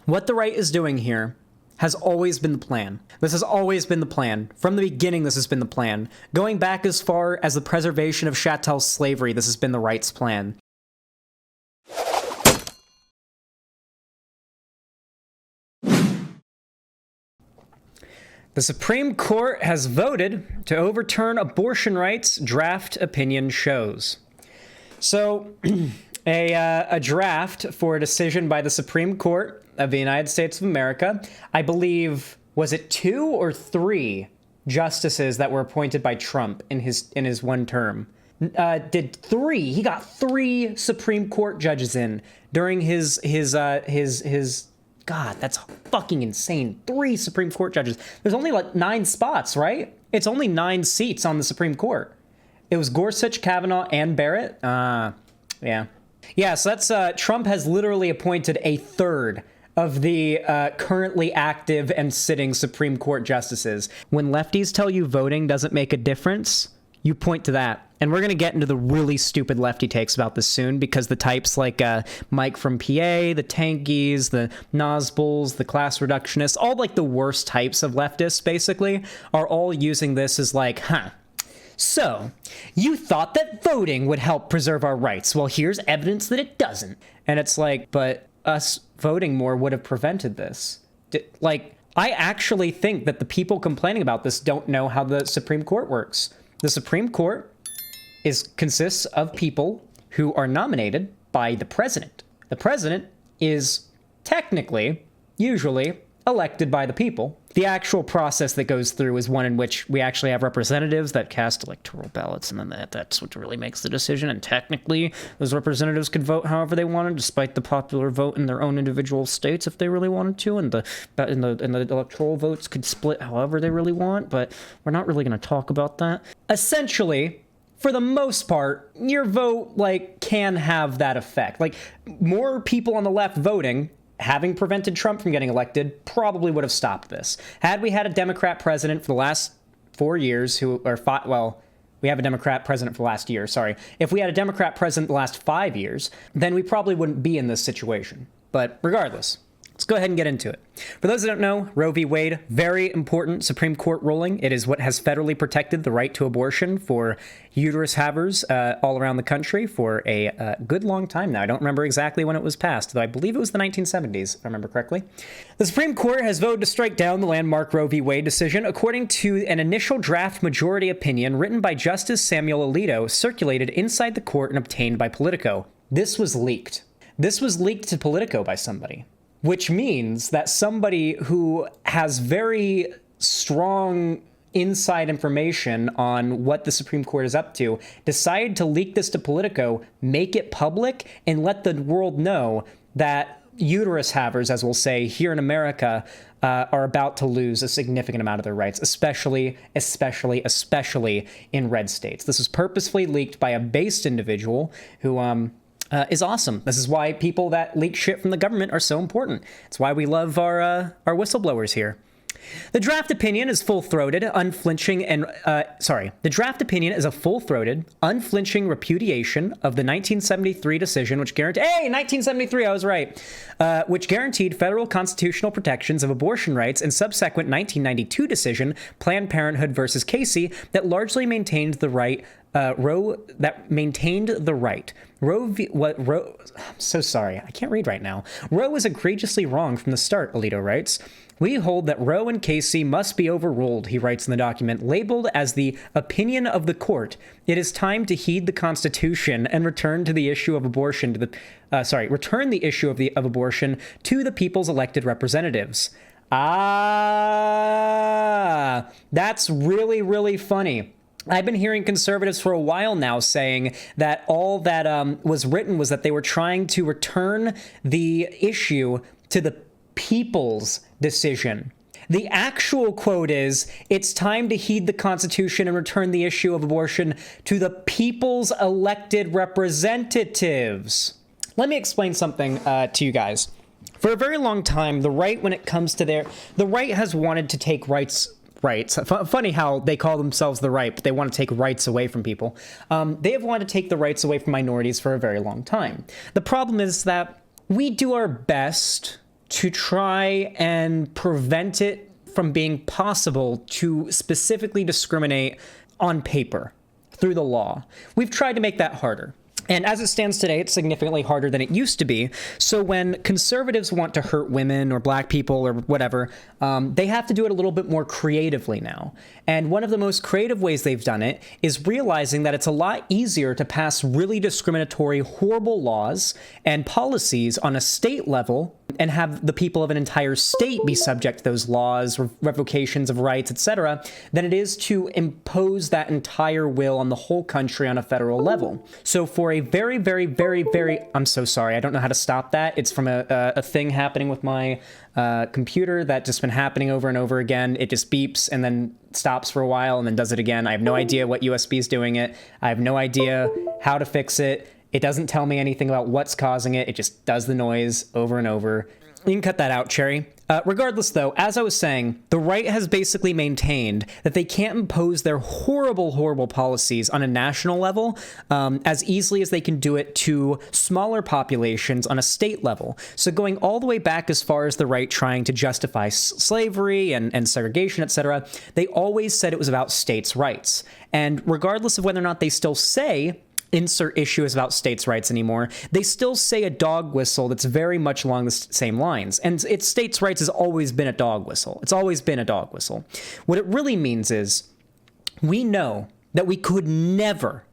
What the right is doing here has always been the plan. This has always been the plan. From the beginning, this has been the plan. Going back as far as the preservation of chattel slavery, this has been the right's plan. The Supreme Court has voted to overturn abortion rights, draft opinion shows. So, a draft for a decision by the Supreme Court of the United States of America, I believe, was it 2 or 3 justices that were appointed by Trump in his one term? Did 3? He got 3 Supreme Court judges in during his God, that's fucking insane. 3 Supreme Court judges. There's only like 9 spots, right? It's only 9 seats on the Supreme Court. It was Gorsuch, Kavanaugh, and Barrett. Yeah. Yeah, so that's, Trump has literally appointed a third of the currently active and sitting Supreme Court justices. When lefties tell you voting doesn't make a difference, you point to that. And we're going to get into the really stupid lefty takes about this soon, because the types like Mike from PA, the tankies, the Nazbuls, the class reductionists, all like the worst types of leftists, basically, are all using this as like, so, you thought that voting would help preserve our rights. Well, here's evidence that it doesn't. And it's like, but us voting more would have prevented this. I actually think that the people complaining about this don't know how the Supreme Court works. The Supreme Court consists of people who are nominated by the president. The president is technically, usually, elected by the people. The actual process that goes through is one in which we actually have representatives that cast electoral ballots, and then that's what really makes the decision. And technically, those representatives could vote however they wanted, despite the popular vote in their own individual states if they really wanted to, and the electoral votes could split however they really want. But we're not really going to talk about that. Essentially, for the most part, your vote can have that effect. More people on the left voting, having prevented Trump from getting elected, probably would have stopped this. Had we had a Democrat president for the last 4 years we have a Democrat president for the last year, sorry. If we had a Democrat president the last 5 years, then we probably wouldn't be in this situation. But regardless, let's go ahead and get into it. For those that don't know, Roe v. Wade, very important Supreme Court ruling. It is what has federally protected the right to abortion for uterus havers all around the country for a good long time now. I don't remember exactly when it was passed, though I believe it was the 1970s, if I remember correctly. The Supreme Court has voted to strike down the landmark Roe v. Wade decision, according to an initial draft majority opinion written by Justice Samuel Alito, circulated inside the court and obtained by Politico. This was leaked. This was leaked to Politico by somebody, which means that somebody who has very strong inside information on what the Supreme Court is up to decided to leak this to Politico, make it public, and let the world know that uterus havers, as we'll say, here in America, are about to lose a significant amount of their rights, especially in red states. This was purposefully leaked by a based individual who is awesome. This is why people that leak shit from the government are so important. It's why we love our whistleblowers here. The draft opinion is full-throated, unflinching, the draft opinion is a full-throated, unflinching repudiation of the 1973 decision, which guaranteed, 1973, I was right, which guaranteed federal constitutional protections of abortion rights, and subsequent 1992 decision, Planned Parenthood versus Casey, that largely maintained the right. I'm so sorry. I can't read right now. Roe was egregiously wrong from the start, Alito writes. We hold that Roe and Casey must be overruled, he writes in the document, labeled as the opinion of the court. It is time to heed the Constitution and return the issue of abortion to the people's elected representatives. That's really, really funny. I've been hearing conservatives for a while now saying that all that was written was that they were trying to return the issue to the people's decision. The actual quote is, it's time to heed the Constitution and return the issue of abortion to the people's elected representatives. Let me explain something to you guys. For a very long time, the right, when it comes to the right has wanted to take rights. Funny how they call themselves the right, but they want to take rights away from people. They have wanted to take the rights away from minorities for a very long time. The problem is that we do our best to try and prevent it from being possible to specifically discriminate on paper through the law. We've tried to make that harder. And as it stands today, it's significantly harder than it used to be. So when conservatives want to hurt women or black people or whatever, they have to do it a little bit more creatively now. And one of the most creative ways they've done it is realizing that it's a lot easier to pass really discriminatory, horrible laws and policies on a state level and have the people of an entire state be subject to those laws, revocations of rights, etc., than it is to impose that entire will on the whole country on a federal level. So for a very, very, very, very, I'm so sorry, I don't know how to stop that. It's from a thing happening with my computer that just been happening over and over again. It just beeps and then stops for a while and then does it again. I have no idea what USB is doing it. I have no idea how to fix it. It doesn't tell me anything about what's causing it. It just does the noise over and over. You can cut that out, Cherry. Regardless, though, as I was saying, the right has basically maintained that they can't impose their horrible, horrible policies on a national level as easily as they can do it to smaller populations on a state level. So going all the way back as far as the right trying to justify slavery and segregation, etc., they always said it was about states' rights. And regardless of whether or not they still say insert issue is about states' rights anymore, they still say a dog whistle that's very much along the same lines. And it's states' rights has always been a dog whistle. It's always been a dog whistle. What it really means is we know that we could never,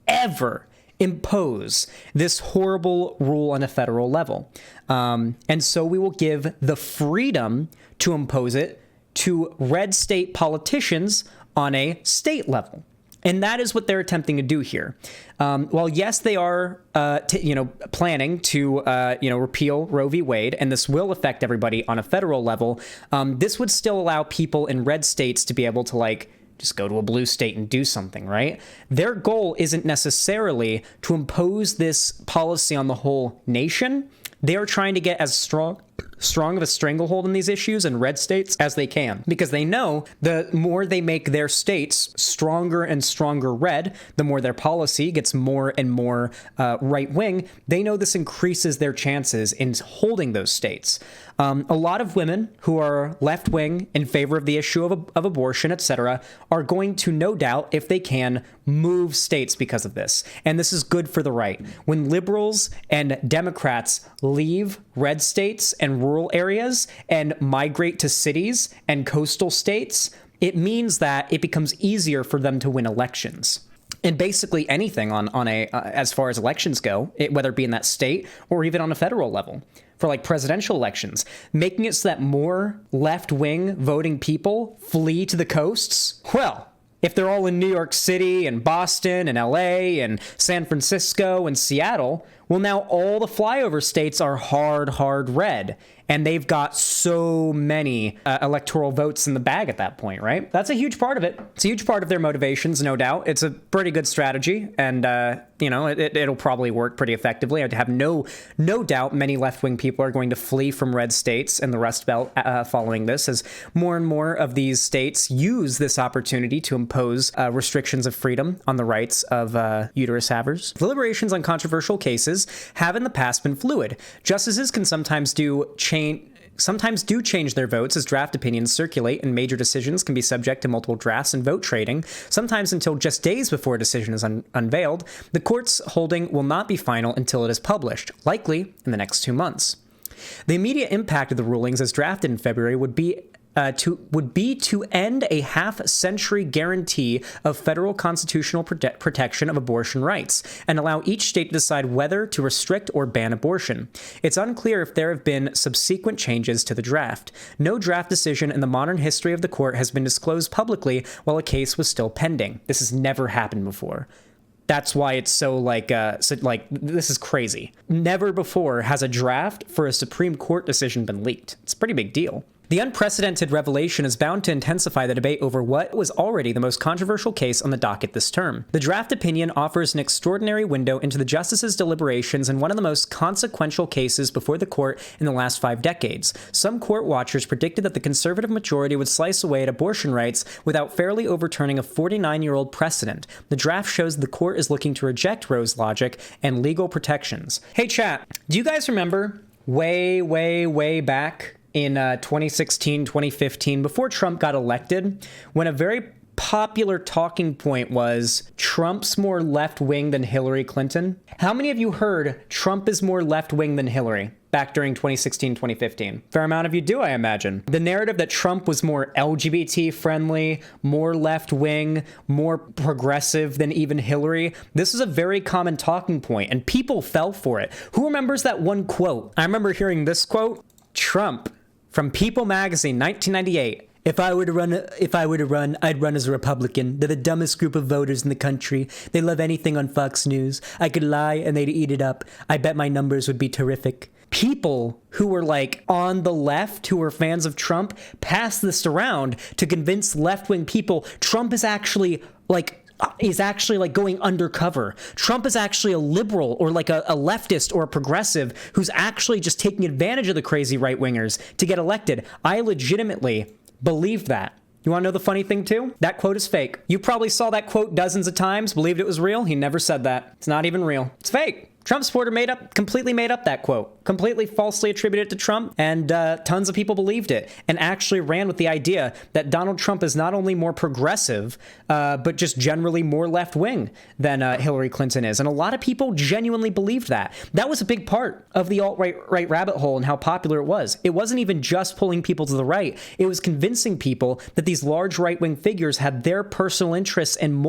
ever impose this horrible rule on a federal level. And so we will give the freedom to impose it to red state politicians on a state level. And that is what they're attempting to do here. While yes, they are, planning to, repeal Roe v. Wade, and this will affect everybody on a federal level. This would still allow people in red states to be able to just go to a blue state and do something, right? Their goal isn't necessarily to impose this policy on the whole nation. They are trying to get as strong of a stranglehold in these issues in red states as they can, because they know the more they make their states stronger and stronger red, the more their policy gets more and more right-wing. They know this increases their chances in holding those states. A lot of women who are left-wing in favor of the issue of abortion, etc., are going to, no doubt, if they can, move states because of this. And this is good for the right. When liberals and Democrats leave red states and rural areas and migrate to cities and coastal states, it means that it becomes easier for them to win elections. And basically anything on as far as elections go, whether it be in that state or even on a federal level, for presidential elections, making it so that more left-wing voting people flee to the coasts. Well, if they're all in New York City and Boston and LA and San Francisco and Seattle, well, now all the flyover states are hard red. And they've got so many electoral votes in the bag at that point, right? That's a huge part of it. It's a huge part of their motivations, no doubt. It's a pretty good strategy, and it'll probably work pretty effectively. I have no doubt many left-wing people are going to flee from red states and the Rust Belt following this, as more and more of these states use this opportunity to impose restrictions of freedom on the rights of uterus havers. Deliberations on controversial cases have in the past been fluid. Justices can sometimes do change their votes as draft opinions circulate, and major decisions can be subject to multiple drafts and vote trading, sometimes until just days before a decision is unveiled. The court's holding will not be final until it is published, likely in the next 2 months. The immediate impact of the rulings as drafted in February would be to end a half-century guarantee of federal constitutional protection of abortion rights and allow each state to decide whether to restrict or ban abortion. It's unclear if there have been subsequent changes to the draft. No draft decision in the modern history of the court has been disclosed publicly while a case was still pending. This has never happened before. That's why it's so this is crazy. Never before has a draft for a Supreme Court decision been leaked. It's a pretty big deal. The unprecedented revelation is bound to intensify the debate over what was already the most controversial case on the docket this term. The draft opinion offers an extraordinary window into the justices' deliberations in one of the most consequential cases before the court in the last 5 decades. Some court watchers predicted that the conservative majority would slice away at abortion rights without fairly overturning a 49-year-old precedent. The draft shows the court is looking to reject Roe's logic and legal protections. Hey chat, do you guys remember way back in 2016, 2015, before Trump got elected, when a very popular talking point was Trump's more left-wing than Hillary Clinton. How many of you heard Trump is more left-wing than Hillary back during 2016, 2015? Fair amount of you do, I imagine. The narrative that Trump was more LGBT-friendly, more left-wing, more progressive than even Hillary, this is a very common talking point, and people fell for it. Who remembers that one quote? I remember hearing this quote, Trump, from People magazine, 1998. If I were to run, I'd run as a Republican. They're the dumbest group of voters in the country. They love anything on Fox News. I could lie and they'd eat it up. I bet my numbers would be terrific. People who were like on the left, who were fans of Trump, passed this around to convince left-wing people Trump is actually like going undercover. Trump is actually a liberal or like a leftist or a progressive who's actually just taking advantage of the crazy right-wingers to get elected. I legitimately believed that. You want to know the funny thing too? That quote is fake. You probably saw that quote dozens of times, believed it was real. He never said that. It's not even real. It's fake. Trump supporter completely made up that quote, completely falsely attributed it to Trump, and tons of people believed it and actually ran with the idea that Donald Trump is not only more progressive, but just generally more left-wing than Hillary Clinton is. And a lot of people genuinely believed that. That was a big part of the alt-right rabbit hole and how popular it was. It wasn't even just pulling people to the right. It was convincing people that these large right-wing figures had their personal interests and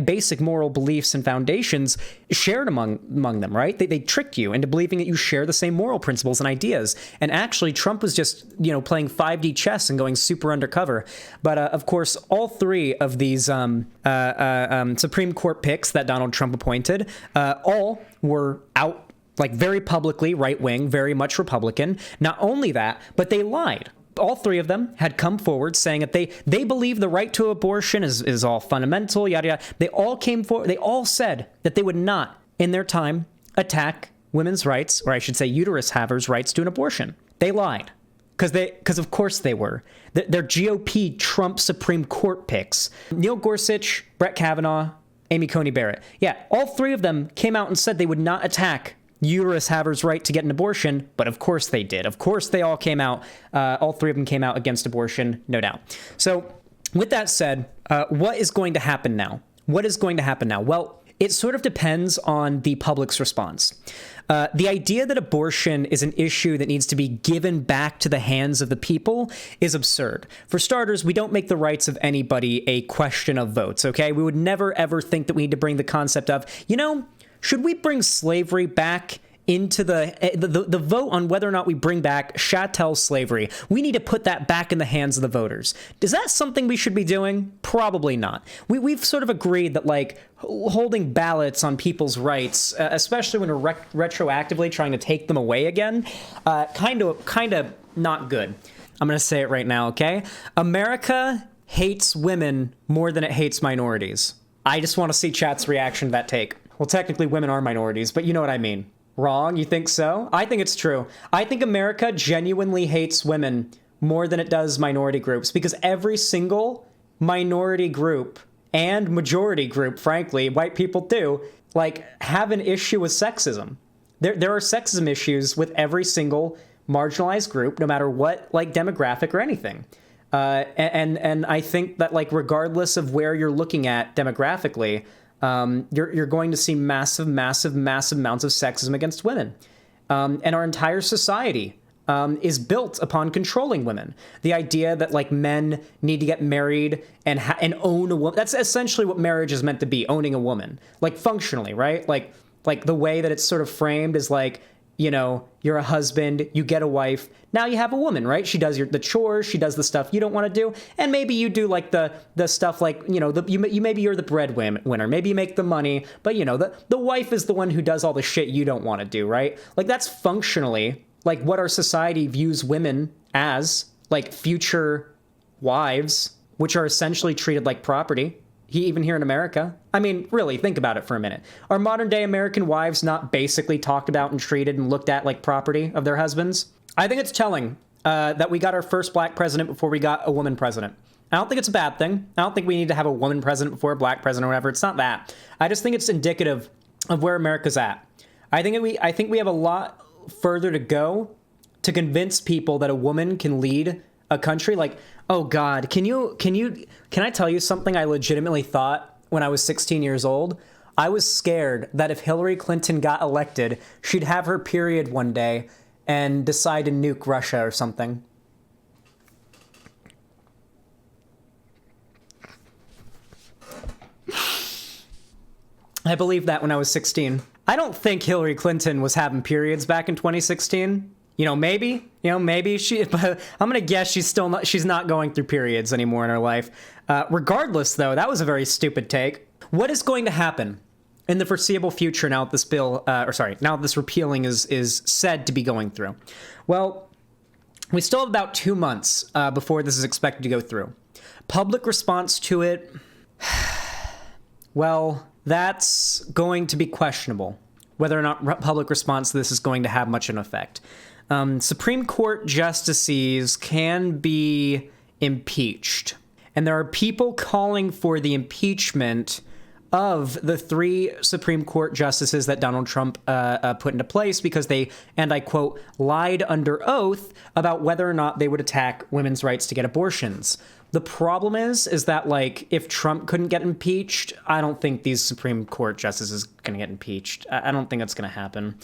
basic moral beliefs and foundations shared among them, right? They tricked you into believing that you share the same moral principles and ideas. And actually, Trump was just, playing 5D chess and going super undercover. But of course, all three of these Supreme Court picks that Donald Trump appointed, all were out like very publicly right-wing, very much Republican. Not only that, but they lied. All three of them had come forward saying that they believe the right to abortion is all fundamental, yada, yada. They all came forward. They all said that they would not, in their time, attack women's rights, or I should say uterus havers' rights to an abortion. They lied. Because of course they were. They're GOP Trump Supreme Court picks. Neil Gorsuch, Brett Kavanaugh, Amy Coney Barrett. Yeah, all three of them came out and said they would not attack uterus havers' right to get an abortion, but of course they did. Of course they all came out, all three of them came out against abortion, no doubt. So with that said, what is going to happen now? What is going to happen now? Well, it sort of depends on the public's response. The idea that abortion is an issue that needs to be given back to the hands of the people is absurd. For starters, we don't make the rights of anybody a question of votes, okay? We would never, ever think that we need to bring the concept of, should we bring slavery back into the vote on whether or not we bring back chattel slavery? We need to put that back in the hands of the voters. Is that something we should be doing? Probably not. We've sort of agreed that like holding ballots on people's rights, especially when we're retroactively trying to take them away again, kind of not good. I'm going to say it right now, okay? America hates women more than it hates minorities. I just want to see chat's reaction to that take. Well, technically women are minorities, but you know what I mean. Wrong? You think so? I think it's true. I think America genuinely hates women more than it does minority groups, because every single minority group and majority group, frankly, white people too, like have an issue with sexism. There are sexism issues with every single marginalized group, no matter what like demographic or anything. And I think that like regardless of where you're looking at demographically, you're going to see massive amounts of sexism against women. And our entire society is built upon controlling women. The idea that like men need to get married and own a woman. That's essentially what marriage is meant to be, owning a woman. Like functionally, right? Like the way that it's sort of framed is like, you're a husband, you get a wife, now you have a woman, right? She does the chores, she does the stuff you don't want to do, and maybe you do like the stuff like, maybe you're the breadwinner, maybe you make the money, but the wife is the one who does all the shit you don't want to do, right? Like that's functionally like what our society views women as, like future wives, which are essentially treated like property. Even here in America. I mean, really, think about it for a minute. Are modern day American wives not basically talked about and treated and looked at like property of their husbands? I think it's telling that we got our first black president before we got a woman president. I don't think it's a bad thing. I don't think we need to have a woman president before a black president or whatever. It's not that. I just think it's indicative of where America's at. I think we have a lot further to go to convince people that a woman can lead a country. Like, oh God, can I tell you something I legitimately thought when I was 16 years old? I was scared that if Hillary Clinton got elected, she'd have her period one day and decide to nuke Russia or something. I believed that when I was 16. I don't think Hillary Clinton was having periods back in 2016. Maybe she, but I'm going to guess she's not going through periods anymore in her life. Regardless, though, that was a very stupid take. What is going to happen in the foreseeable future now that this now that this repealing is said to be going through? Well, we still have about 2 months before this is expected to go through. Public response to it, well, that's going to be questionable, whether or not public response to this is going to have much of an effect. Supreme Court justices can be impeached, and there are people calling for the impeachment of the 3 Supreme Court justices that Donald Trump put into place because they, and I quote, lied under oath about whether or not they would attack women's rights to get abortions. The problem is that, like, if Trump couldn't get impeached, I don't think these Supreme Court justices are going to get impeached. I don't think that's going to happen.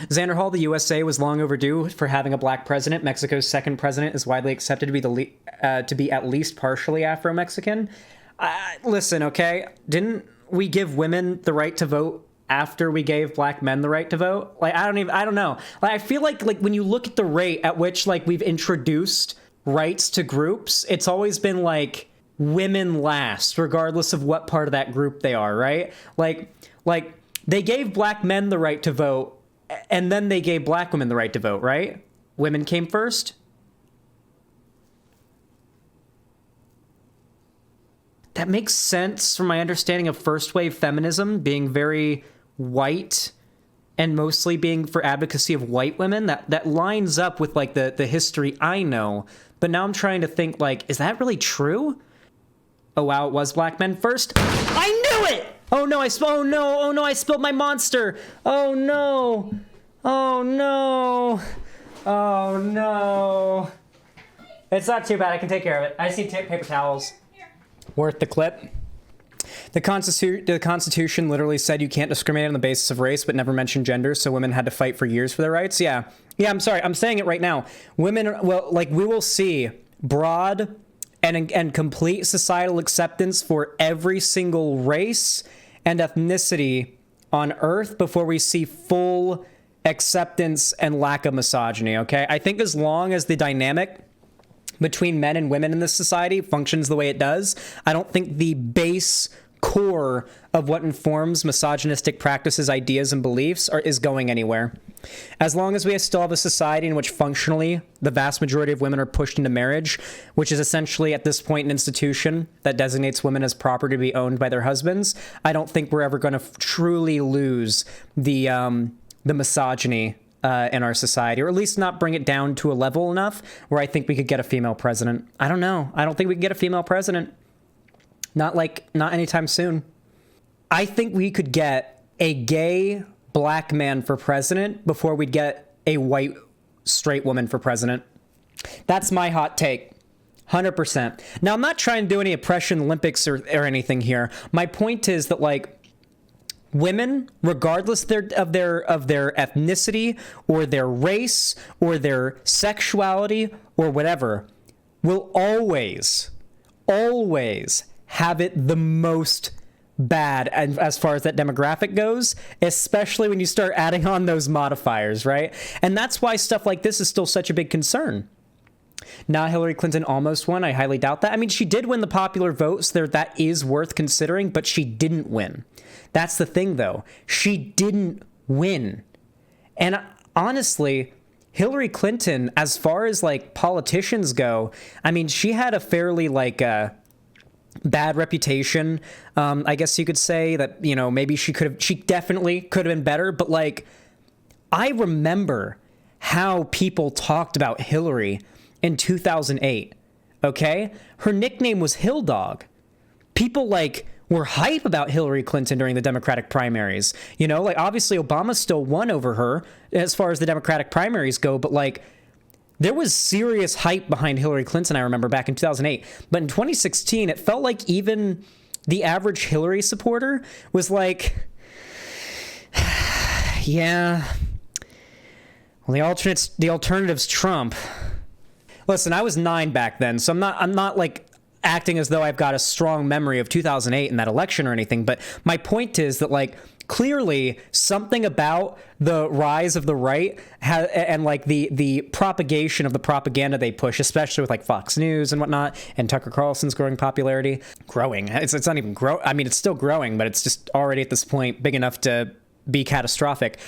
Xander Hall, the USA was long overdue for having a black president. Mexico's second president is widely accepted to be at least partially Afro-Mexican. Listen, okay, didn't we give women the right to vote after we gave black men the right to vote? Like, I don't know. Like, I feel like when you look at the rate at which, like, we've introduced rights to groups, it's always been like women last, regardless of what part of that group they are, right? Like they gave black men the right to vote, and then they gave black women the right to vote, right? Women came first. That makes sense from my understanding of first wave feminism being very white and mostly being for advocacy of white women. That lines up with, like, the history I know. But now I'm trying to think, like, is that really true? Oh, wow, it was black men first. I knew it! Oh no, I spilled my monster. Oh no. Oh no. Oh no. It's not too bad, I can take care of it. I just need paper towels. Worth the clip. The Constitution literally said you can't discriminate on the basis of race, but never mentioned gender, so women had to fight for years for their rights. Yeah, I'm sorry, I'm saying it right now. Women, well, like, we will see broad and complete societal acceptance for every single race and ethnicity on Earth before we see full acceptance and lack of misogyny, okay? I think as long as the dynamic between men and women in this society functions the way it does, I don't think the base core of what informs misogynistic practices, ideas, and beliefs is going anywhere. As long as we still have a society in which functionally the vast majority of women are pushed into marriage, which is essentially at this point an institution that designates women as property to be owned by their husbands, I don't think we're ever going to truly lose the misogyny in our society, or at least not bring it down to a level enough where I think we could get a female president. I don't know. I don't think we can get a female president. Not anytime soon. I think we could get a gay black man for president before we'd get a white straight woman for president. That's my hot take. 100%. Now, I'm not trying to do any oppression Olympics or anything here. My point is that, like, women, regardless of their ethnicity or their race or their sexuality or whatever, will always have it the most bad as far as that demographic goes, especially when you start adding on those modifiers, right? And that's why stuff like this is still such a big concern. Now, Hillary Clinton almost won. I highly doubt that. I mean, she did win the popular vote, so that is worth considering, but she didn't win. That's the thing, though. She didn't win. And honestly, Hillary Clinton, as far as, like, politicians go, I mean, she had a fairly, like, bad reputation. I guess you could say that, you know, maybe she definitely could have been better. But, like, I remember how people talked about Hillary in 2008, okay? Her nickname was Hill Dog. People, like, were hype about Hillary Clinton during the Democratic primaries. You know, like obviously Obama still won over her as far as the Democratic primaries go, but like there was serious hype behind Hillary Clinton, I remember, back in 2008. But in 2016, it felt like even the average Hillary supporter was like, yeah, well, the alternative's Trump. Listen, I was 9 back then, so I'm not like acting as though I've got a strong memory of 2008 and that election or anything. But my point is that, like, clearly something about the rise of the right and like the propagation of the propaganda they push, especially with like Fox News and whatnot, and Tucker Carlson's growing popularity. It's not even I mean, it's still growing, but it's just already at this point big enough to be catastrophic.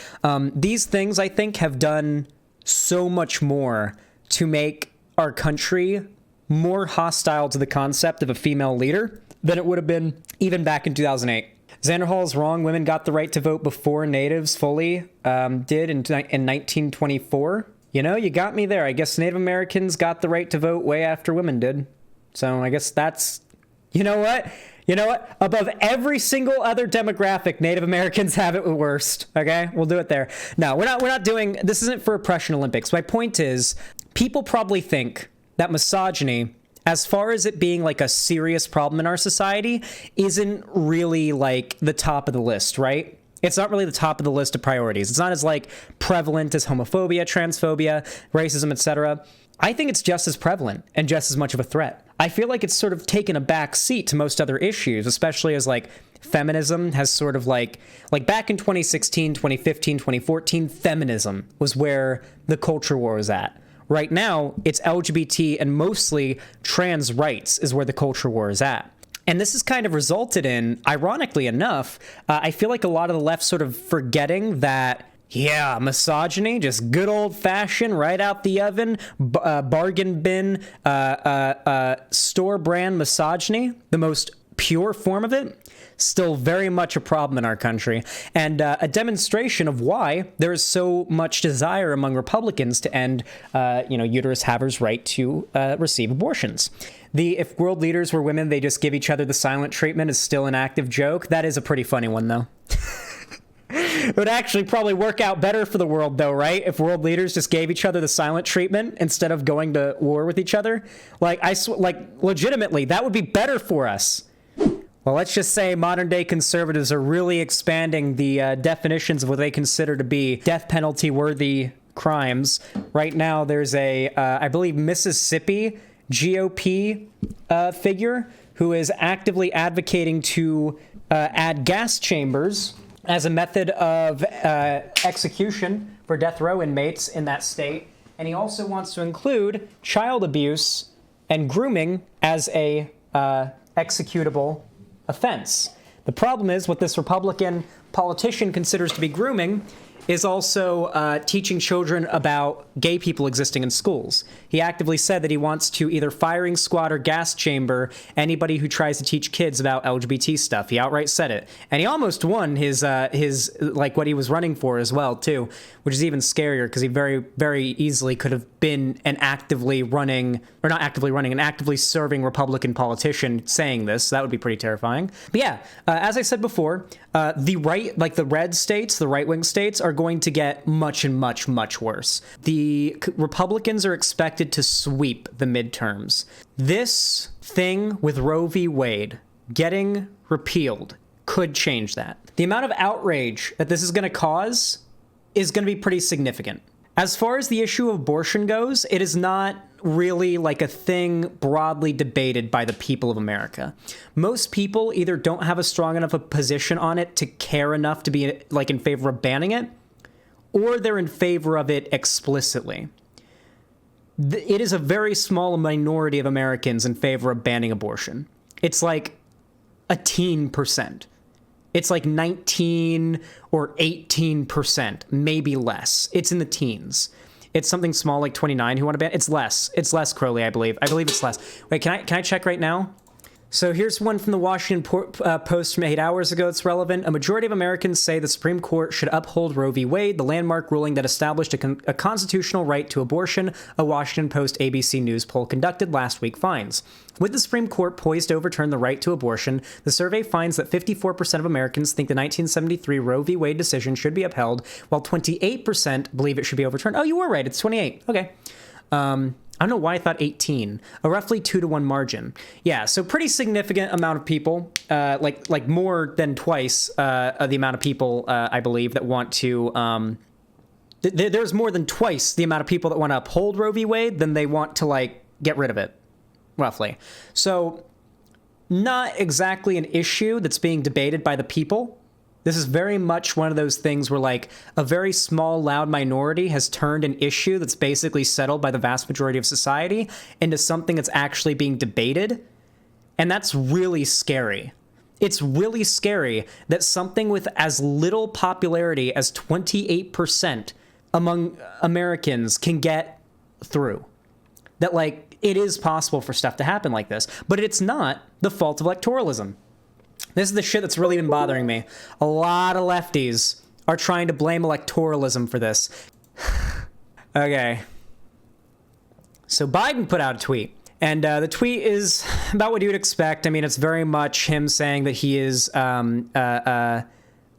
These things, I think, have done so much more to make our country more hostile to the concept of a female leader than it would have been even back in 2008. Xander Hall's wrong. Women got the right to vote before natives fully did in 1924. You know, you got me there. I guess Native Americans got the right to vote way after women did. So I guess that's, you know what? Above every single other demographic, Native Americans have it worst. Okay, we'll do it there. No, we're not doing, this isn't for Oppression Olympics. My point is, people probably think that misogyny, as far as it being like a serious problem in our society, isn't really like the top of the list, right? It's not really the top of the list of priorities. It's not as like prevalent as homophobia, transphobia, racism, etc. I think it's just as prevalent and just as much of a threat. I feel like it's sort of taken a back seat to most other issues, especially as like feminism has sort of like back in 2016, 2015, 2014, feminism was where the culture war was at. Right now, it's LGBT and mostly trans rights is where the culture war is at. And this has kind of resulted in, ironically enough, I feel like a lot of the left sort of forgetting that, yeah, misogyny, just good old-fashioned, right out the oven, bargain bin, store brand misogyny, the most pure form of it, still very much a problem in our country, and a demonstration of why there is so much desire among Republicans to end, uterus havers' right to receive abortions. If world leaders were women, they just give each other the silent treatment is still an active joke. That is a pretty funny one, though. It would actually probably work out better for the world, though, right? If world leaders just gave each other the silent treatment instead of going to war with each other. Legitimately, that would be better for us. Well, let's just say modern-day conservatives are really expanding the definitions of what they consider to be death penalty-worthy crimes. Right now, there's I believe, Mississippi GOP figure who is actively advocating to add gas chambers as a method of execution for death row inmates in that state. And he also wants to include child abuse and grooming as a executable offense. The problem is what this Republican politician considers to be grooming is also teaching children about gay people existing in schools. He actively said that he wants to either firing squad or gas chamber anybody who tries to teach kids about LGBT stuff. He outright said it. And he almost won his what he was running for as well, too, which is even scarier because he very, very easily could have been an actively serving Republican politician saying this. So that would be pretty terrifying. But yeah, as I said before, the right, like the red states, the right-wing states, are going to get much and much, much worse. The Republicans are expected to sweep the midterms. This thing with Roe v. Wade getting repealed could change that. The amount of outrage that this is going to cause is going to be pretty significant. As far as the issue of abortion goes, it is not really like a thing broadly debated by the people of America. Most people either don't have a strong enough a position on it to care enough to be like in favor of banning it, or they're in favor of it explicitly. It is a very small minority of Americans in favor of banning abortion. It's like a teen%. It's like 19 or 18%, maybe less. It's in the teens. It's something small like 29 who want to ban. It's less. It's less, Crowley, I believe. I believe it's less. Wait, can I check right now? So here's one from the Washington Post from 8 hours ago. It's relevant. A majority of Americans say the Supreme Court should uphold Roe v. Wade, the landmark ruling that established a constitutional right to abortion, a Washington Post ABC News poll conducted last week finds. With the Supreme Court poised to overturn the right to abortion, the survey finds that 54% of Americans think the 1973 Roe v. Wade decision should be upheld, while 28% believe it should be overturned. Oh, you were right. It's 28. Okay. I don't know why I thought 18. A roughly 2-to-1 margin. Yeah, so pretty significant amount of people, like more than twice the amount of people, I believe, that want to... there's more than twice the amount of people that want to uphold Roe v. Wade than they want to, like, get rid of it, roughly. So, not exactly an issue that's being debated by the people. This is very much one of those things where, like, a very small, loud minority has turned an issue that's basically settled by the vast majority of society into something that's actually being debated. And that's really scary. It's really scary that something with as little popularity as 28% among Americans can get through. That, like, it is possible for stuff to happen like this. But it's not the fault of electoralism. This is the shit that's really been bothering me. A lot of lefties are trying to blame electoralism for this. Okay. So Biden put out a tweet. And the tweet is about what you would expect. I mean, it's very much him saying that he is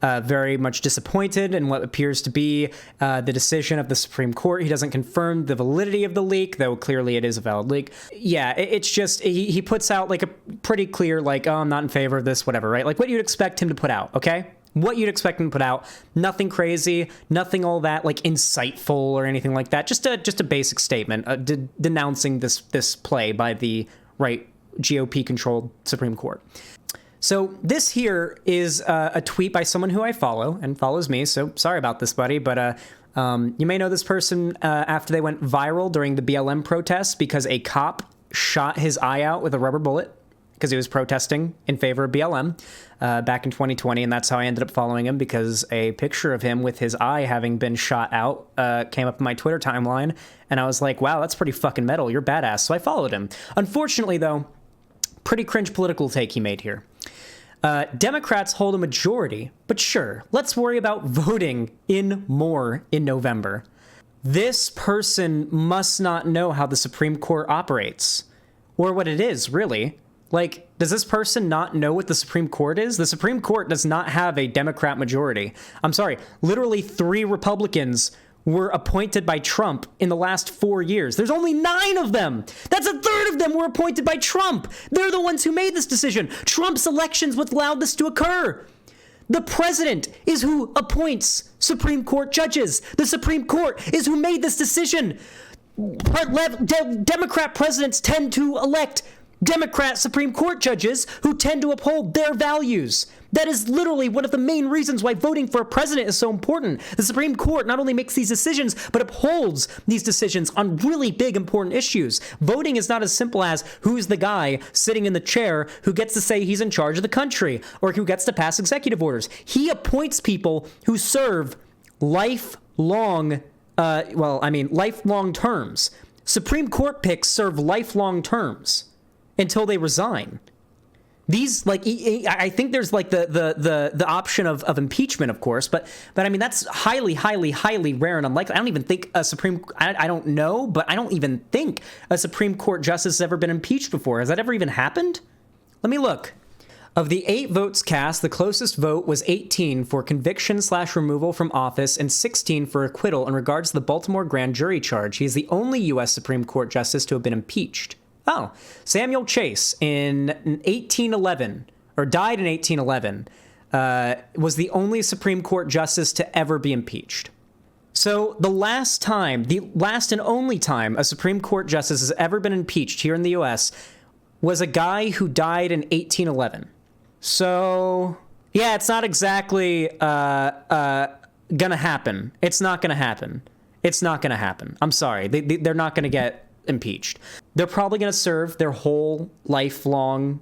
very much disappointed in what appears to be the decision of the Supreme Court. He doesn't confirm the validity of the leak, though clearly it is a valid leak. Yeah, it's just, he puts out like a pretty clear, like, oh, I'm not in favor of this, whatever, right? Like what you'd expect him to put out, okay? What you'd expect him to put out. Nothing crazy, nothing all that, like, insightful or anything like that. Just a basic statement denouncing this play by the right GOP-controlled Supreme Court. So this here is a tweet by someone who I follow and follows me. So sorry about this, buddy. But you may know this person after they went viral during the BLM protests because a cop shot his eye out with a rubber bullet because he was protesting in favor of BLM back in 2020. And that's how I ended up following him, because a picture of him with his eye having been shot out came up in my Twitter timeline. And I was like, wow, that's pretty fucking metal. You're badass. So I followed him. Unfortunately, though, pretty cringe political take he made here. Democrats hold a majority, but sure, let's worry about voting in more in November. This person must not know how the Supreme Court operates, or what it is, really. Like, does this person not know what the Supreme Court is? The Supreme Court does not have a Democrat majority. I'm sorry, literally 3 Republicans were appointed by Trump in the last 4 years. There's only 9 of them. That's a third of them were appointed by Trump. They're the ones who made this decision. Trump's elections what allowed this to occur. The president is who appoints Supreme Court judges. The Supreme Court is who made this decision. Democrat presidents tend to elect Democrat Supreme Court judges who tend to uphold their values. That is literally one of the main reasons why voting for a president is so important. The Supreme Court not only makes these decisions, but upholds these decisions on really big, important issues. Voting is not as simple as who's the guy sitting in the chair who gets to say he's in charge of the country or who gets to pass executive orders. He appoints people who serve lifelong terms. Supreme Court picks serve lifelong terms until they resign. These, like, I think there's like the option of impeachment, of course, but I mean, that's highly rare and unlikely. I don't even think I don't know, but I don't even think a Supreme Court justice has ever been impeached before. Has that ever even happened? Let me look. Of the 8 votes cast, the closest vote was 18 for conviction/removal from office and 16 for acquittal in regards to the Baltimore grand jury charge. He is the only U.S. Supreme Court justice to have been impeached. Oh, Samuel Chase in 1811, or died in 1811, was the only Supreme Court justice to ever be impeached. So the last and only time a Supreme Court justice has ever been impeached here in the U.S. was a guy who died in 1811. So, yeah, it's not exactly gonna happen. It's not gonna happen. It's not gonna happen. I'm sorry. They're not gonna get impeached. They're probably going to serve their whole lifelong,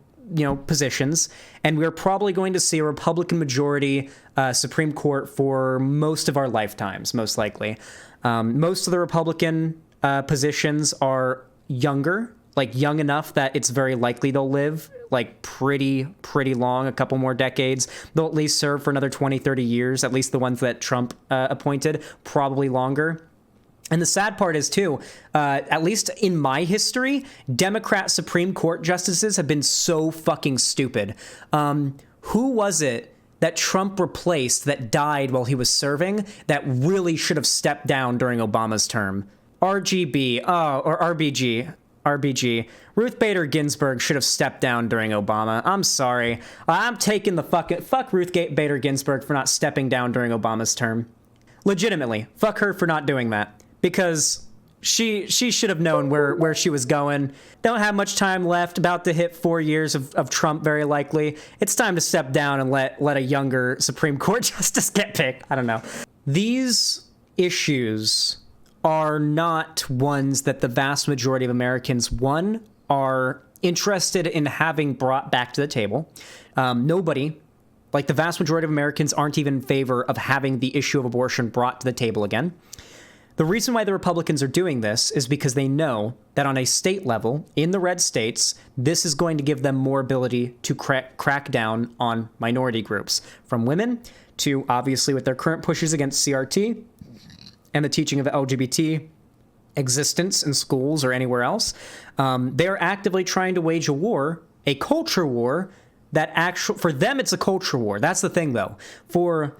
positions, and we're probably going to see a Republican majority Supreme Court for most of our lifetimes, most likely. Most of the Republican positions are younger, like young enough that it's very likely they'll live like pretty long, a couple more decades. They'll at least serve for another 20, 30 years, at least the ones that Trump appointed, probably longer. And the sad part is, too, at least in my history, Democrat Supreme Court justices have been so fucking stupid. Who was it that Trump replaced that died while he was serving that really should have stepped down during Obama's term? RBG. Ruth Bader Ginsburg should have stepped down during Obama. I'm sorry. I'm taking the fuck Ruth Bader Ginsburg for not stepping down during Obama's term. Legitimately, fuck her for not doing that. Because she should have known where she was going. Don't have much time left, about to hit 4 years of Trump, very likely. It's time to step down and let a younger Supreme Court justice get picked. I don't know. These issues are not ones that the vast majority of Americans, one, are interested in having brought back to the table. Nobody, like the vast majority of Americans, aren't even in favor of having the issue of abortion brought to the table again. The reason why the Republicans are doing this is because they know that on a state level, in the red states, this is going to give them more ability to crack down on minority groups, from women to, obviously, with their current pushes against CRT and the teaching of LGBT existence in schools or anywhere else. They're actively trying to wage a war, a culture war, for them, it's a culture war. That's the thing, though. For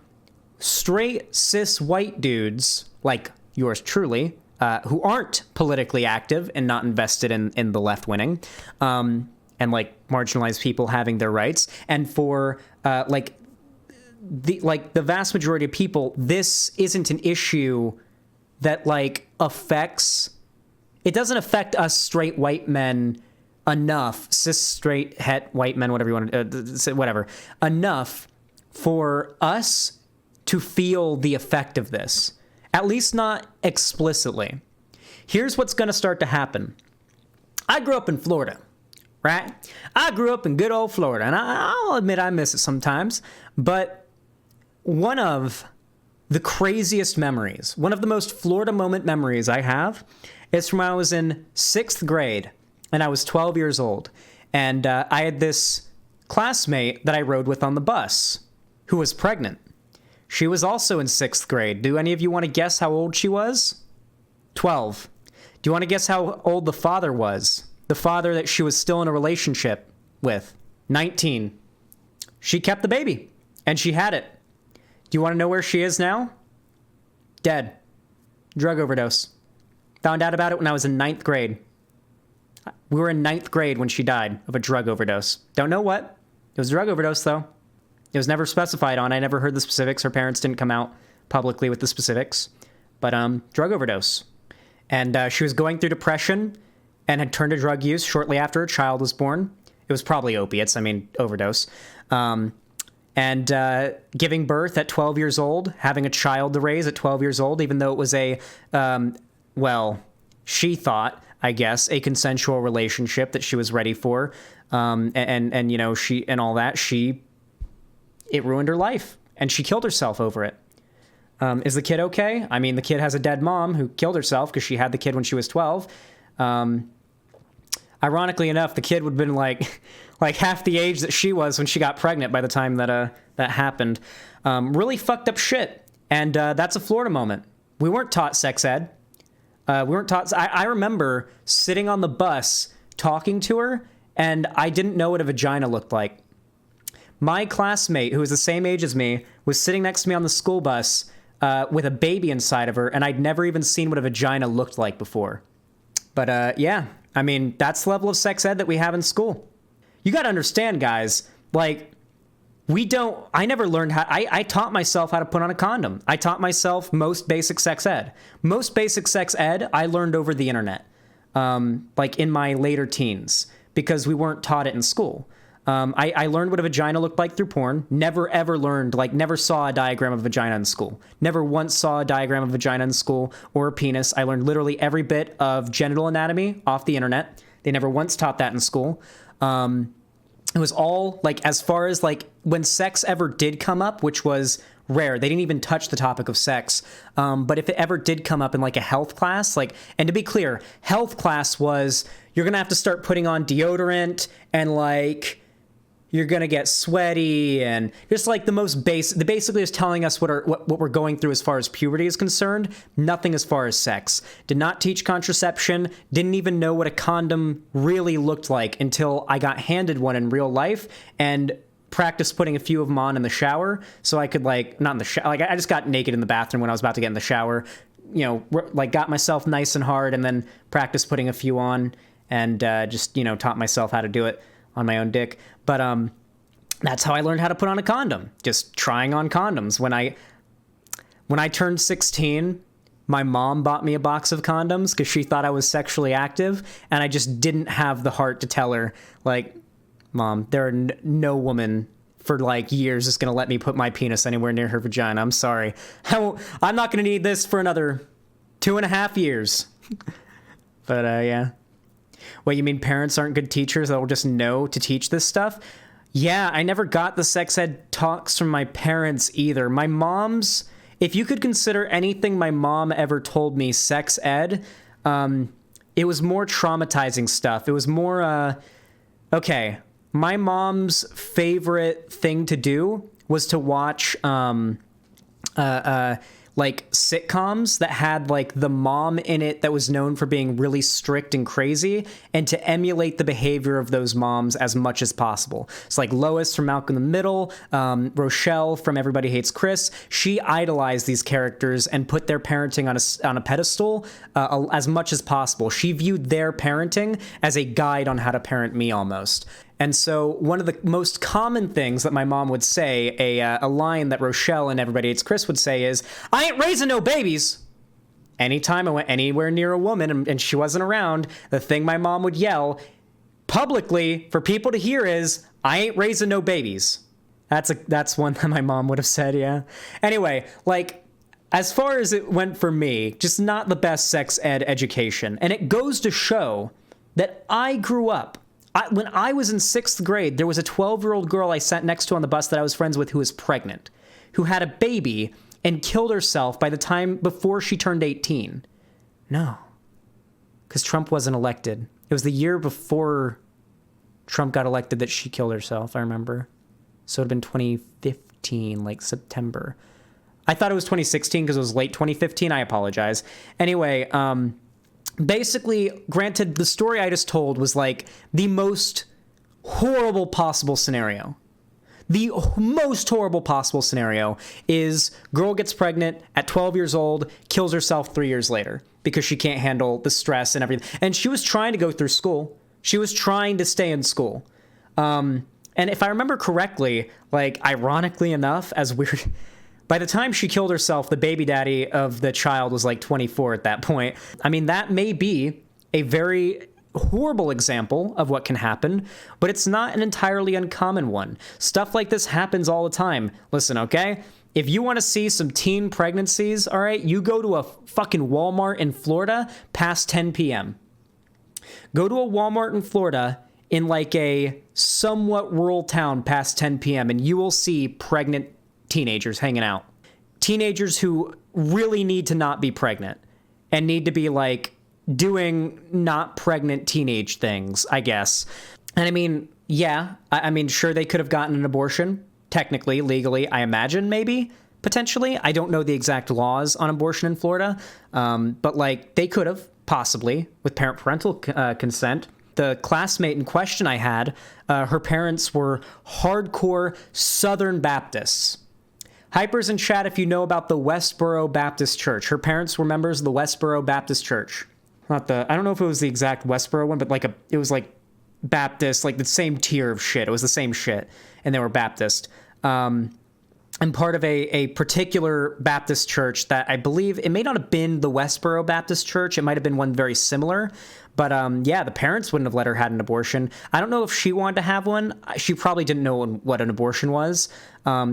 straight, cis, white dudes, like yours truly, who aren't politically active and not invested in the left-winning, and like marginalized people having their rights, and for the vast majority of people, this isn't an issue that affects. It doesn't affect us straight white men enough, cis straight het white men, whatever you want to say, whatever, enough for us to feel the effect of this. At least not explicitly. Here's what's going to start to happen. I grew up in Florida, right? I grew up in good old Florida, and I'll admit I miss it sometimes. But one of the craziest memories, one of the most Florida moment memories I have is from when I was in 6th grade, and I was 12 years old. And I had this classmate that I rode with on the bus who was pregnant. She was also in 6th grade. Do any of you want to guess how old she was? 12. Do you want to guess how old the father was? The father that she was still in a relationship with? 19. She kept the baby, and she had it. Do you want to know where she is now? Dead. Drug overdose. Found out about it when I was in 9th grade. We were in 9th grade when she died of a drug overdose. Don't know what. It was a drug overdose, though. It was never specified on. I never heard the specifics. Her parents didn't come out publicly with the specifics. But drug overdose. And she was going through depression and had turned to drug use shortly after her child was born. It was probably opiates. Overdose. And giving birth at 12 years old, having a child to raise at 12 years old, even though it was she thought, I guess, a consensual relationship that she was ready for. It ruined her life, and she killed herself over it. Is the kid okay? The kid has a dead mom who killed herself because she had the kid when she was 12. Ironically enough, the kid would have been like half the age that she was when she got pregnant by the time that happened. Really fucked up shit. And that's a Florida moment. We weren't taught sex ed. I remember sitting on the bus talking to her, and I didn't know what a vagina looked like. My classmate, who was the same age as me, was sitting next to me on the school bus with a baby inside of her, and I'd never even seen what a vagina looked like before. But that's the level of sex ed that we have in school. You got to understand, guys, I never learned I taught myself how to put on a condom. I taught myself most basic sex ed. Most basic sex ed I learned over the internet, in my later teens, because we weren't taught it in school. I learned what a vagina looked like through porn. Never, ever learned, never saw a diagram of a vagina in school. Never once saw a diagram of a vagina in school or a penis. I learned literally every bit of genital anatomy off the internet. They never once taught that in school. It was all, as far as, when sex ever did come up, which was rare. They didn't even touch the topic of sex. But if it ever did come up in like a health class, like, and to be clear, health class was, you're going to have to start putting on deodorant and like, you're going to get sweaty and just like the most basic, the basically is telling us what we're going through as far as puberty is concerned. Nothing as far as sex. Did not teach contraception. Didn't even know what a condom really looked like until I got handed one in real life and practiced putting a few of them on in the shower. So I could like, not in the shower, like I just got naked in the bathroom when I was about to get in the shower, you know, like got myself nice and hard and then practiced putting a few on and just, you know, taught myself how to do it on my own dick. But that's how I learned how to put on a condom, just trying on condoms. When I turned 16, my mom bought me a box of condoms because she thought I was sexually active, and I just didn't have the heart to tell her, like, Mom, there are no woman for like years is going to let me put my penis anywhere near her vagina. I'm sorry. I'm not going to need this for another 2.5 years. But yeah. What, you mean parents aren't good teachers that will just know to teach this stuff? Yeah, I never got the sex ed talks from my parents either. My mom's, if you could consider anything my mom ever told me sex ed, it was more traumatizing stuff. It was more, okay, my mom's favorite thing to do was to watch, like sitcoms that had like the mom in it that was known for being really strict and crazy, and to emulate the behavior of those moms as much as possible. It's like Lois from Malcolm in the Middle, Rochelle from Everybody Hates Chris. She idolized these characters and put their parenting on a pedestal as much as possible. She viewed their parenting as a guide on how to parent me almost. And so one of the most common things that my mom would say, a line that Rochelle and Everybody Hates Chris would say is, I ain't raising no babies. Anytime I went anywhere near a woman and she wasn't around, the thing my mom would yell publicly for people to hear is, I ain't raising no babies. That's one that my mom would have said, yeah. Anyway, like, as far as it went for me, just not the best sex ed education. And it goes to show that I grew up. When I was in 6th grade, there was a 12-year-old girl I sat next to on the bus that I was friends with who was pregnant, who had a baby and killed herself by the time before she turned 18. No, because Trump wasn't elected. It was the year before Trump got elected that she killed herself, I remember. So it would have been 2015, like September. I thought it was 2016 because it was late 2015. I apologize. Anyway, basically, granted, the story I just told was like the most horrible possible scenario. The most horrible possible scenario is girl gets pregnant at 12 years old, kills herself 3 years later because she can't handle the stress and everything. And she was trying to go through school. She was trying to stay in school. And if I remember correctly, like, ironically enough, as weird... By the time she killed herself, the baby daddy of the child was like 24 at that point. I mean, that may be a very horrible example of what can happen, but it's not an entirely uncommon one. Stuff like this happens all the time. Listen, okay? If you want to see some teen pregnancies, all right, you go to a fucking Walmart in Florida past 10 p.m. Go to a Walmart in Florida in like a somewhat rural town past 10 p.m. and you will see pregnant teenagers hanging out. Teenagers who really need to not be pregnant and need to be like doing not pregnant teenage things, I guess. And I mean, yeah, I mean, sure, they could have gotten an abortion, technically, legally, I imagine, maybe, potentially. I don't know the exact laws on abortion in Florida, but like they could have, possibly, with parental consent. The classmate in question I had, her parents were hardcore Southern Baptists. Hypers in chat if you know about the Westboro Baptist Church. Her parents were members of the Westboro Baptist Church. I don't know if it was the exact Westboro one, but it was like Baptist, like the same tier of shit. It was the same shit, and they were Baptist. And part of a particular Baptist church that I believe, it may not have been the Westboro Baptist Church. It might have been one very similar. But yeah, the parents wouldn't have let her have an abortion. I don't know if she wanted to have one. She probably didn't know what an abortion was.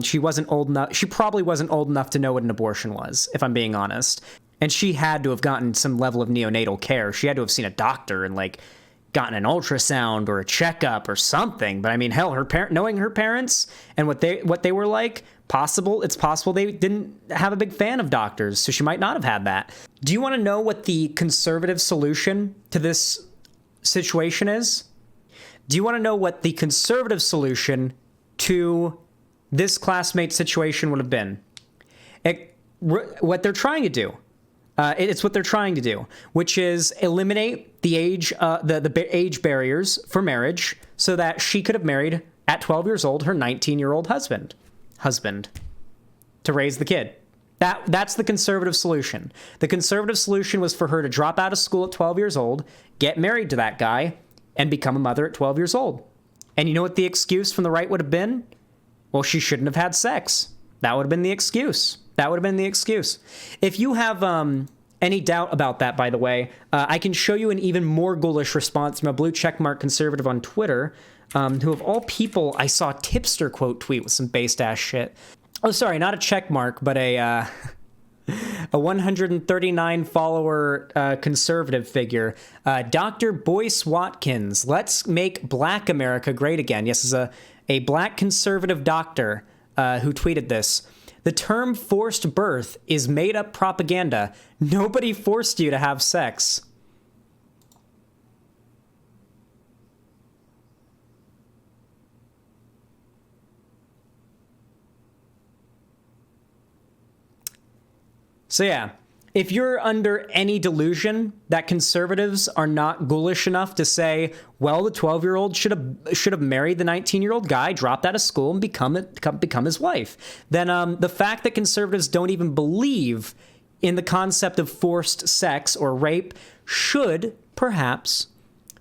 She wasn't old enough. She probably wasn't old enough to know what an abortion was, if I'm being honest. And she had to have gotten some level of neonatal care. She had to have seen a doctor and like, gotten an ultrasound or a checkup or something. But I mean, hell, knowing her parents and what they were like, it's possible they didn't have a big fan of doctors, so she might not have had that. Do you want to know what the conservative solution to this situation is? Do you want to know what the conservative solution to this classmate situation would have been? What they're trying to do. It's what they're trying to do, which is eliminate the age barriers for marriage so that she could have married at 12 years old her 19-year-old husband to raise the kid. That's the conservative solution. The conservative solution was for her to drop out of school at 12 years old, get married to that guy, and become a mother at 12 years old. And you know what the excuse from the right would have been? Well, she shouldn't have had sex. That would have been the excuse. If you have any doubt about that, by the way, I can show you an even more ghoulish response from a blue checkmark conservative on Twitter, who of all people, I saw a tipster quote tweet with some based ass shit. Oh, sorry, not a checkmark, but a 139 follower conservative figure, Dr. Boyce Watkins. Let's make Black America great again. Yes, is a black conservative doctor who tweeted this. The term forced birth is made up propaganda. Nobody forced you to have sex. So yeah, if you're under any delusion that conservatives are not ghoulish enough to say, well, the 12-year-old should have married the 19-year-old guy, dropped out of school, and become his wife, then the fact that conservatives don't even believe in the concept of forced sex or rape should perhaps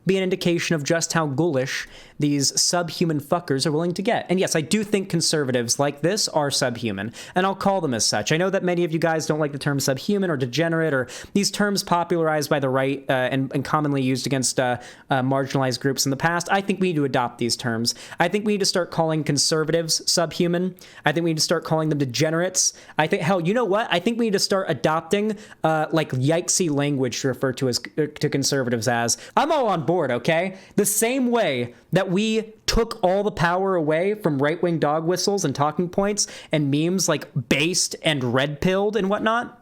be an indication of just how ghoulish these subhuman fuckers are willing to get. And yes, I do think conservatives like this are subhuman, and I'll call them as such. I know that many of you guys don't like the term subhuman or degenerate or these terms popularized by the right and commonly used against marginalized groups in the past. I think we need to adopt these terms. I think we need to start calling conservatives subhuman. I think we need to start calling them degenerates. I think, hell, you know what? I think we need to start adopting like yikesy language to refer to conservatives as. I'm all on board, okay? The same way that we took all the power away from right-wing dog whistles and talking points and memes like based and red-pilled and whatnot.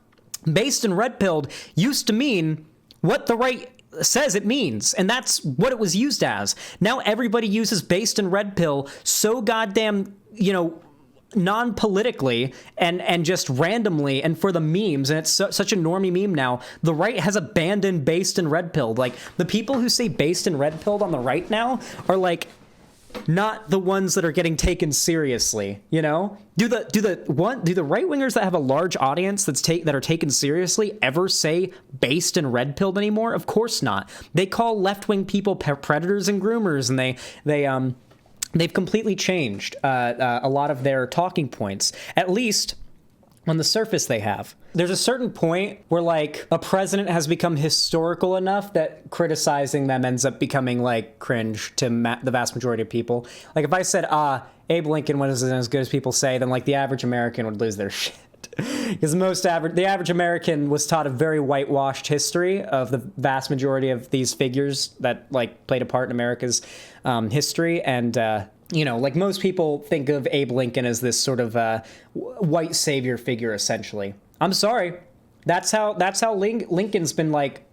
Based and red-pilled used to mean what the right says it means, and that's what it was used as. Now everybody uses based and red pill so goddamn, non-politically and just randomly and for the memes, and it's such a normie meme now. The right has abandoned based and red pilled. Like, the people who say based and red pilled on the right now are like not the ones that are getting taken seriously, you know? Do the right wingers that have a large audience that are taken seriously ever say based and red pilled anymore? Of course not. They call left wing people predators and groomers, and they've completely changed a lot of their talking points, at least on the surface they have. There's a certain point where, like, a president has become historical enough that criticizing them ends up becoming, like, cringe to the vast majority of people. Like, if I said, Abe Lincoln wasn't as good as people say, then, like, the average American would lose their shit. Because the average American was taught a very whitewashed history of the vast majority of these figures that, like, played a part in America's history, and like, most people think of Abe Lincoln as this sort of white savior figure, essentially. I'm sorry, that's how Lincoln's been, like,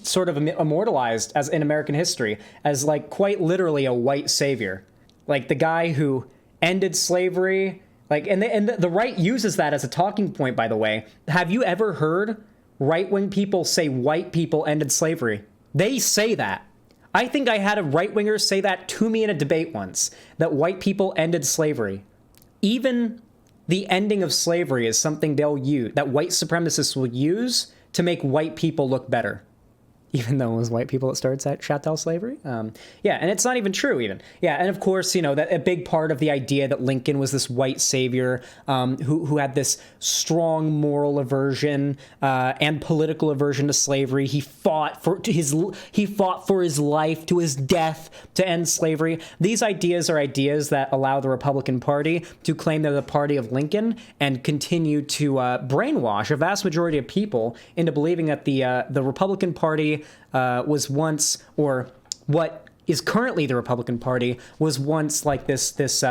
sort of immortalized as in American history, as, like, quite literally a white savior, like the guy who ended slavery. Like, and the right uses that as a talking point, by the way. Have you ever heard right-wing people say white people ended slavery? They say that. I think I had a right-winger say that to me in a debate once, that white people ended slavery. Even the ending of slavery is something they'll use, that white supremacists will use to make white people look better. Even though it was white people that started chattel slavery. And it's not even true even. Yeah, and of course, that a big part of the idea that Lincoln was this white savior who had this strong moral aversion and political aversion to slavery. He fought for his life to his death to end slavery. These ideas are ideas that allow the Republican Party to claim they're the party of Lincoln and continue to brainwash a vast majority of people into believing that the Republican Party was once, or what is currently the Republican Party was once like this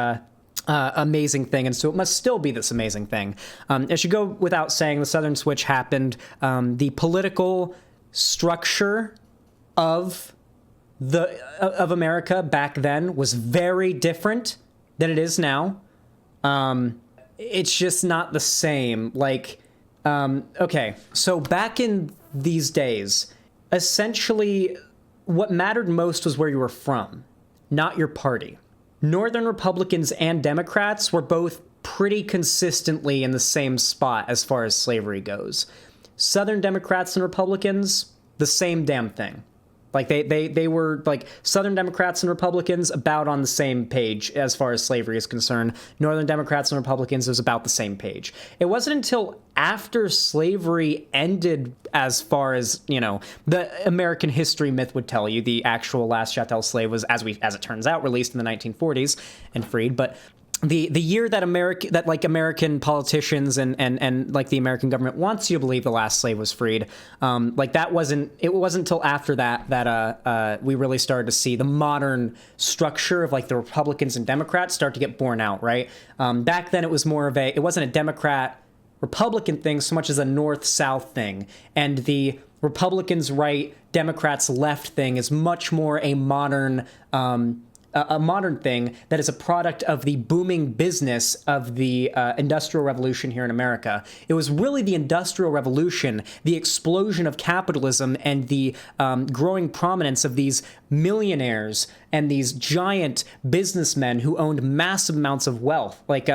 amazing thing, and so it must still be this amazing thing. It should go without saying the Southern Switch happened. The political structure of America back then was very different than it is now. It's just not the same. Like, okay, so back in these days, essentially what mattered most was where you were from, not your party. Northern Republicans and Democrats were both pretty consistently in the same spot as far as slavery goes. Southern Democrats and Republicans, the same damn thing. Like they were like Southern Democrats and Republicans about on the same page as far as slavery is concerned. Northern Democrats and Republicans was about the same page. It wasn't until after slavery ended, as far as, you know, the American history myth would tell you, the actual last chattel slave was, as it turns out, released in the 1940s and freed. But the year that American politicians and like the American government wants you to believe the last slave was freed, it wasn't until after that we really started to see the modern structure of like the Republicans and Democrats start to get borne out, right? Back then it was more of it wasn't a Democrat Republican thing so much as a North-South thing, and the Republicans right, Democrats left thing is much more a modern thing that is a product of the booming business of the Industrial Revolution here in America. It was really the Industrial Revolution, the explosion of capitalism, and the growing prominence of these millionaires and these giant businessmen who owned massive amounts of wealth. Like,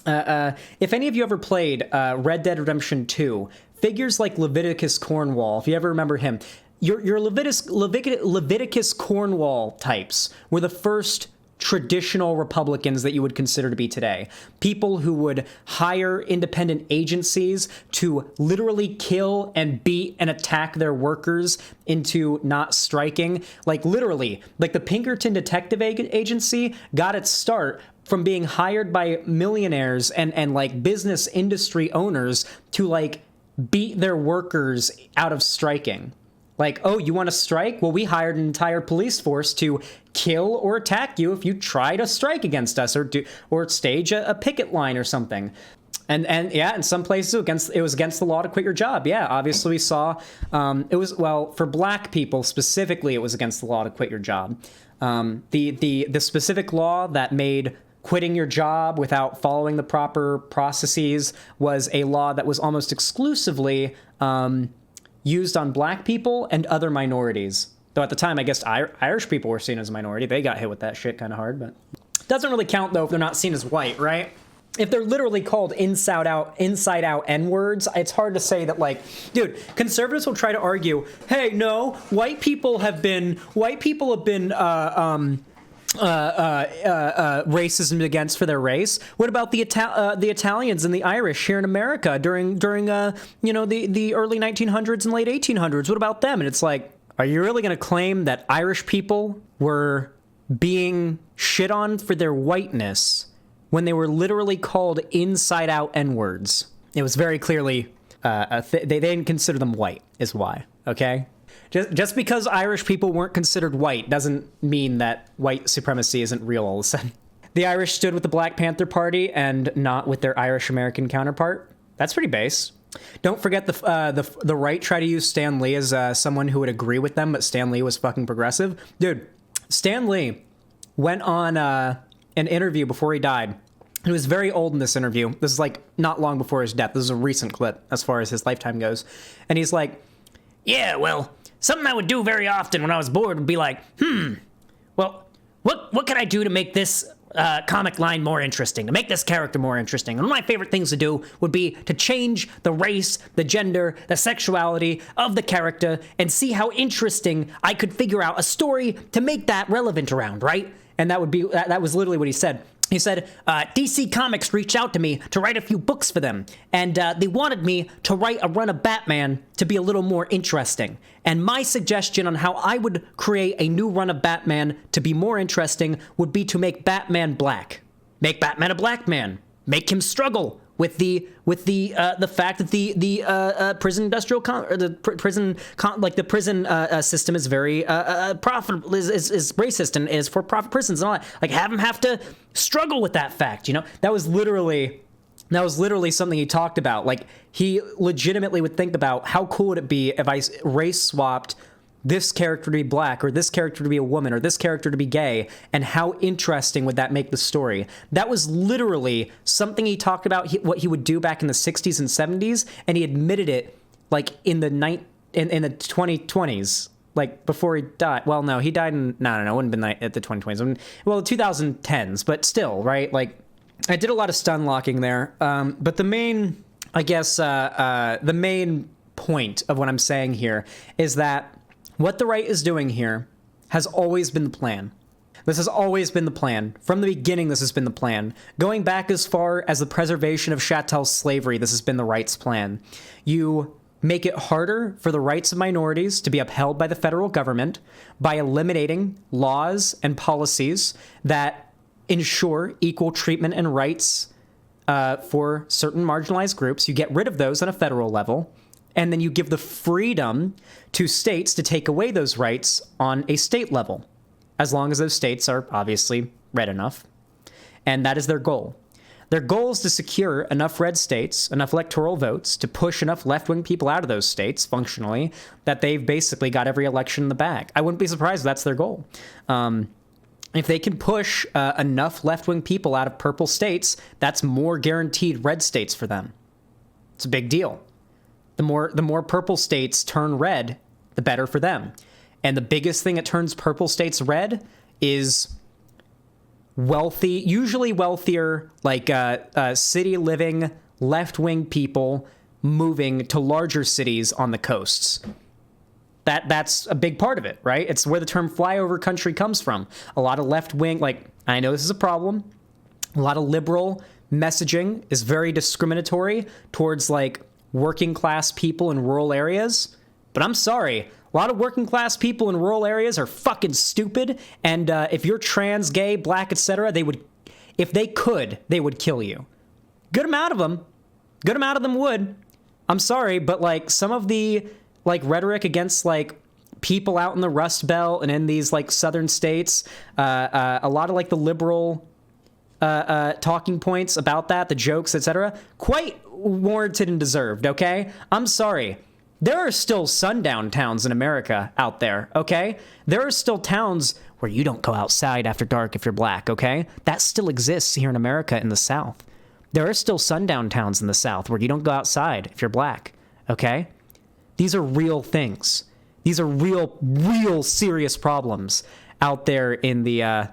if any of you ever played Red Dead Redemption 2, figures like Leviticus Cornwall, if you ever remember him, your Leviticus Cornwall types were the first traditional Republicans that you would consider to be today. People who would hire independent agencies to literally kill and beat and attack their workers into not striking. Like literally, like the Pinkerton Detective Agency got its start from being hired by millionaires and like business industry owners to like beat their workers out of striking. Like, oh, you want to strike? Well, we hired an entire police force to kill or attack you if you try to strike against us or stage a picket line or something. And yeah, in some places it was against the law to quit your job. Yeah, obviously we saw for black people specifically, it was against the law to quit your job. The specific law that made quitting your job without following the proper processes was a law that was almost exclusively used on black people and other minorities. Though at the time, I guess Irish people were seen as a minority. They got hit with that shit kind of hard, but doesn't really count though if they're not seen as white, right? If they're literally called inside out N-words, it's hard to say that, like, dude, conservatives will try to argue, hey, no, white people have been racism against for their race. What about the Italians and the Irish here in America during the early 1900s and late 1800s? What about them? And it's like, are you really going to claim that Irish people were being shit on for their whiteness when they were literally called inside out N-words? It was very clearly they didn't consider them white, is why. Okay. Just because Irish people weren't considered white doesn't mean that white supremacy isn't real all of a sudden. The Irish stood with the Black Panther Party and not with their Irish American counterpart. That's pretty base. Don't forget the right tried to use Stan Lee as someone who would agree with them, but Stan Lee was fucking progressive. Dude, Stan Lee went on an interview before he died. He was very old in this interview. This is like not long before his death. This is a recent clip as far as his lifetime goes. And he's like, yeah, well, something I would do very often when I was bored would be like, well, what can I do to make this comic line more interesting, to make this character more interesting? And one of my favorite things to do would be to change the race, the gender, the sexuality of the character and see how interesting I could figure out a story to make that relevant around, right? And that was literally what he said. He said, DC Comics reached out to me to write a few books for them, and they wanted me to write a run of Batman to be a little more interesting. And my suggestion on how I would create a new run of Batman to be more interesting would be to make Batman black. Make Batman a black man. Make him struggle the fact that the prison industrial prison system is very profitable, is racist and is for profit prisons and all that. Like, have him have to struggle with that fact. That was literally something he talked about. Like, he legitimately would think about how cool would it be if I race swapped this character to be black, or this character to be a woman, or this character to be gay, and how interesting would that make the story? That was literally something he talked about, what he would do back in the 60s and 70s, and he admitted it, like, in the 2020s, like, before he died. Well, no, he died in, no, it wouldn't have been at the 2020s. Well, the 2010s, but still, right? Like, I did a lot of stun locking there, but the main, I guess, the main point of what I'm saying here is that what the right is doing here has always been the plan. This has always been the plan. From the beginning, this has been the plan. Going back as far as the preservation of chattel slavery, this has been the right's plan. You make it harder for the rights of minorities to be upheld by the federal government by eliminating laws and policies that ensure equal treatment and rights for certain marginalized groups. You get rid of those on a federal level. And then you give the freedom to states to take away those rights on a state level, as long as those states are obviously red enough. And that is their goal. Their goal is to secure enough red states, enough electoral votes, to push enough left-wing people out of those states, functionally, that they've basically got every election in the bag. I wouldn't be surprised if that's their goal. If they can push enough left-wing people out of purple states, that's more guaranteed red states for them. It's a big deal. The more purple states turn red, the better for them. And the biggest thing that turns purple states red is wealthy, usually wealthier, like city living left-wing people moving to larger cities on the coasts. That's a big part of it, right? It's where the term flyover country comes from. A lot of left-wing, like, I know this is a problem, a lot of liberal messaging is very discriminatory towards, like, working class people in rural areas. But I'm sorry, a lot of working class people in rural areas are fucking stupid. And if you're trans, gay, black, etc., if they could, they would kill you. Good amount of them would. I'm sorry, but like some of the like rhetoric against like people out in the Rust Belt and in these like southern states, a lot of like the liberal talking points about that, the jokes, etc., quite warranted and deserved, okay? I'm sorry. There are still sundown towns in America out there, okay? There are still towns where you don't go outside after dark if you're black, okay? That still exists here in America in the South. There are still sundown towns in the South where you don't go outside if you're black, okay? These are real things. These are real serious problems out there in the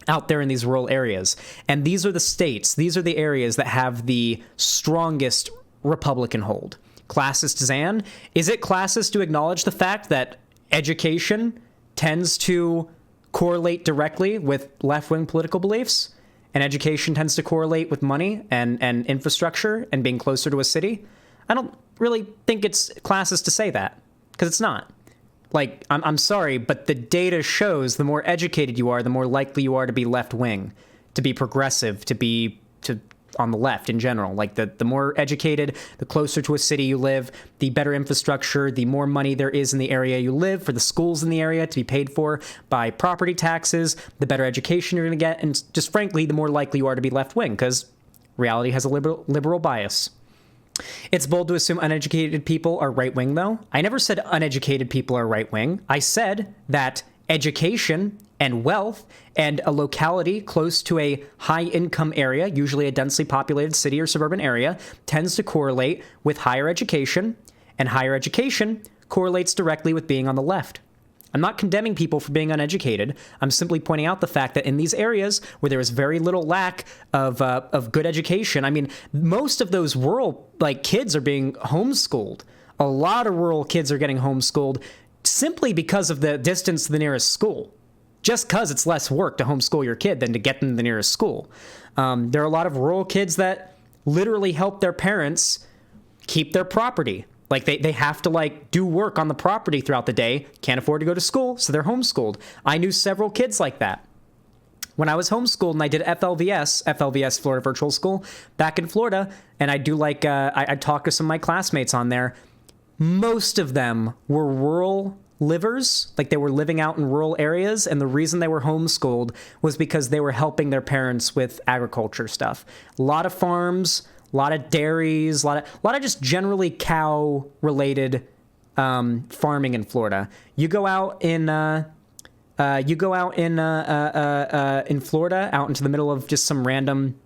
in these rural areas. And these are the states, these are the areas that have the strongest Republican hold. Classist Zan, is it classist to acknowledge the fact that education tends to correlate directly with left-wing political beliefs? And education tends to correlate with money and infrastructure and being closer to a city? I don't really think it's classist to say that, because it's not. Like, I'm sorry, but the data shows the more educated you are, the more likely you are to be left-wing, to be progressive, to be on the left in general. Like, the more educated, the closer to a city you live, the better infrastructure, the more money there is in the area you live for the schools in the area to be paid for by property taxes, the better education you're going to get, and just frankly, the more likely you are to be left-wing, because reality has a liberal bias. It's bold to assume uneducated people are right-wing, though. I never said uneducated people are right-wing. I said that education and wealth and a locality close to a high-income area, usually a densely populated city or suburban area, tends to correlate with higher education, and higher education correlates directly with being on the left. I'm not condemning people for being uneducated. I'm simply pointing out the fact that in these areas where there is very little lack of good education, I mean, most of those rural kids are being homeschooled. A lot of rural kids are getting homeschooled simply because of the distance to the nearest school. Just because it's less work to homeschool your kid than to get them to the nearest school. There are a lot of rural kids that literally help their parents keep their property. Like, they have to, do work on the property throughout the day, can't afford to go to school, so they're homeschooled. I knew several kids like that. when I was homeschooled and I did FLVS, Florida Virtual School, back in Florida, and I do like, I talked to some of my classmates on there. Most of them were rural livers, like they were living out in rural areas, and the reason they were homeschooled was because they were helping their parents with agriculture stuff. A lot of farms, a lot of dairies, a lot of just generally cow-related farming in Florida. You go out in Florida, out into the middle of just some random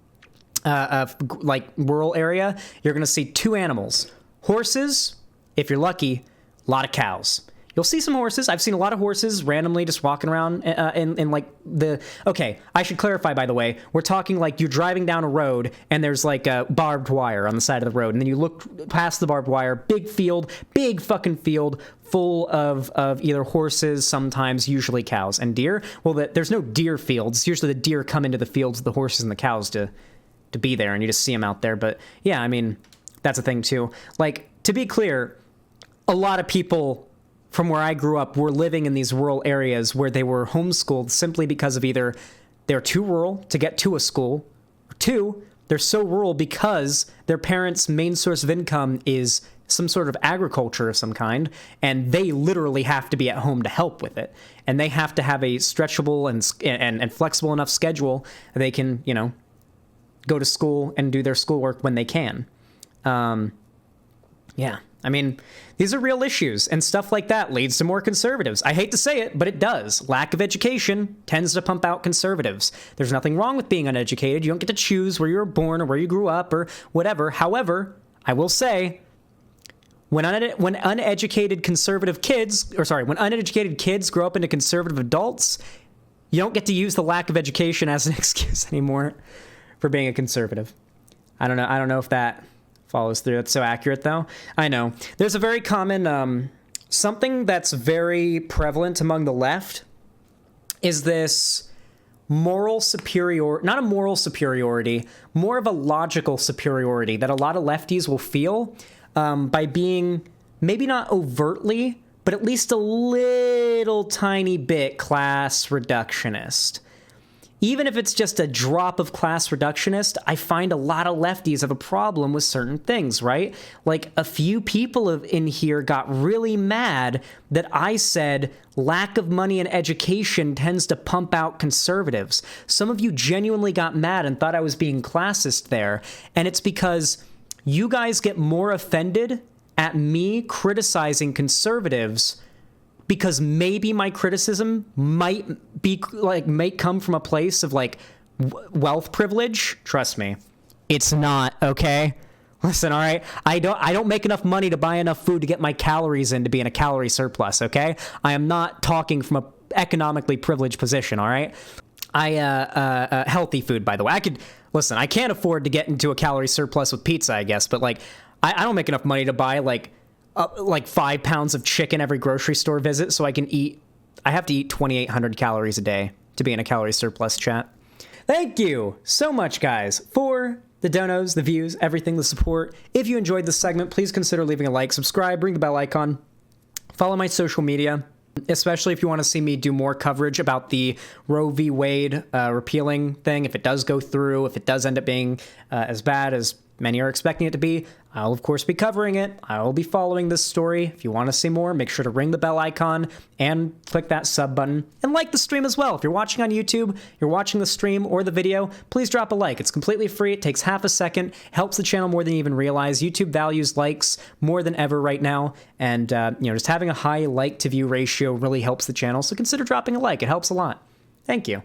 like rural area, you're gonna see two animals: horses. If you're lucky, a lot of cows. You'll see some horses. I've seen a lot of horses randomly just walking around in like the... Okay, I should clarify, by the way. We're talking like you're driving down a road and there's like a barbed wire on the side of the road. And then you look past the barbed wire, big fucking field full of either horses, sometimes, usually cows, and deer. Well, there's no deer fields. Usually the deer come into the fields with the horses and the cows to be there, and you just see them out there. But yeah, I mean, that's a thing too. Like, to be clear, a lot of people from where I grew up were living in these rural areas where they were homeschooled simply because of either they're too rural to get to a school, or two, they're so rural because their parents' main source of income is some sort of agriculture of some kind, and they literally have to be at home to help with it. And they have to have a stretchable and flexible enough schedule that they can, you know, go to school and do their schoolwork when they can. Yeah. I mean, these are real issues, and stuff like that leads to more conservatives. I hate to say it, but it does. Lack of education tends to pump out conservatives. There's nothing wrong with being uneducated. You don't get to choose where you were born or where you grew up or whatever. However, I will say, when uneducated kids grow up into conservative adults, you don't get to use the lack of education as an excuse anymore for being a conservative. I don't know if that follows through. That's so accurate, though. I know. There's a very common, something that's very prevalent among the left is this not a moral superiority, more of a logical superiority that a lot of lefties will feel by being maybe not overtly, but at least a little tiny bit class reductionist. Even if it's just a drop of class reductionist, I find a lot of lefties have a problem with certain things, right? Like, a few people in here got really mad that I said lack of money and education tends to pump out conservatives. Some of you genuinely got mad and thought I was being classist there. And it's because you guys get more offended at me criticizing conservatives because maybe my criticism might come from a place of like wealth privilege. Trust me, it's not, okay? Listen, all right? I don't make enough money to buy enough food to get my calories in to be in a calorie surplus, okay? I am not talking from a economically privileged position, all right? Healthy food, by the way. I can't afford to get into a calorie surplus with pizza, I guess, but like, I don't make enough money to buy like 5 pounds of chicken every grocery store visit, so I have to eat 2,800 calories a day to be in a calorie surplus, chat. Thank you so much, guys, for the donos, the views, everything, the support. If you enjoyed this segment, please consider leaving a like, subscribe, ring the bell icon, follow my social media, especially if you want to see me do more coverage about the Roe v. Wade repealing thing. If it does go through, if it does end up being as bad as many are expecting it to be, I'll of course be covering it. I will be following this story. If you want to see more, make sure to ring the bell icon and click that sub button and like the stream as well. If you're watching on YouTube, you're watching the stream or the video, please drop a like. It's completely free. It takes half a second, helps the channel more than you even realize. YouTube values likes more than ever right now. And, just having a high like to view ratio really helps the channel. So consider dropping a like. It helps a lot. Thank you.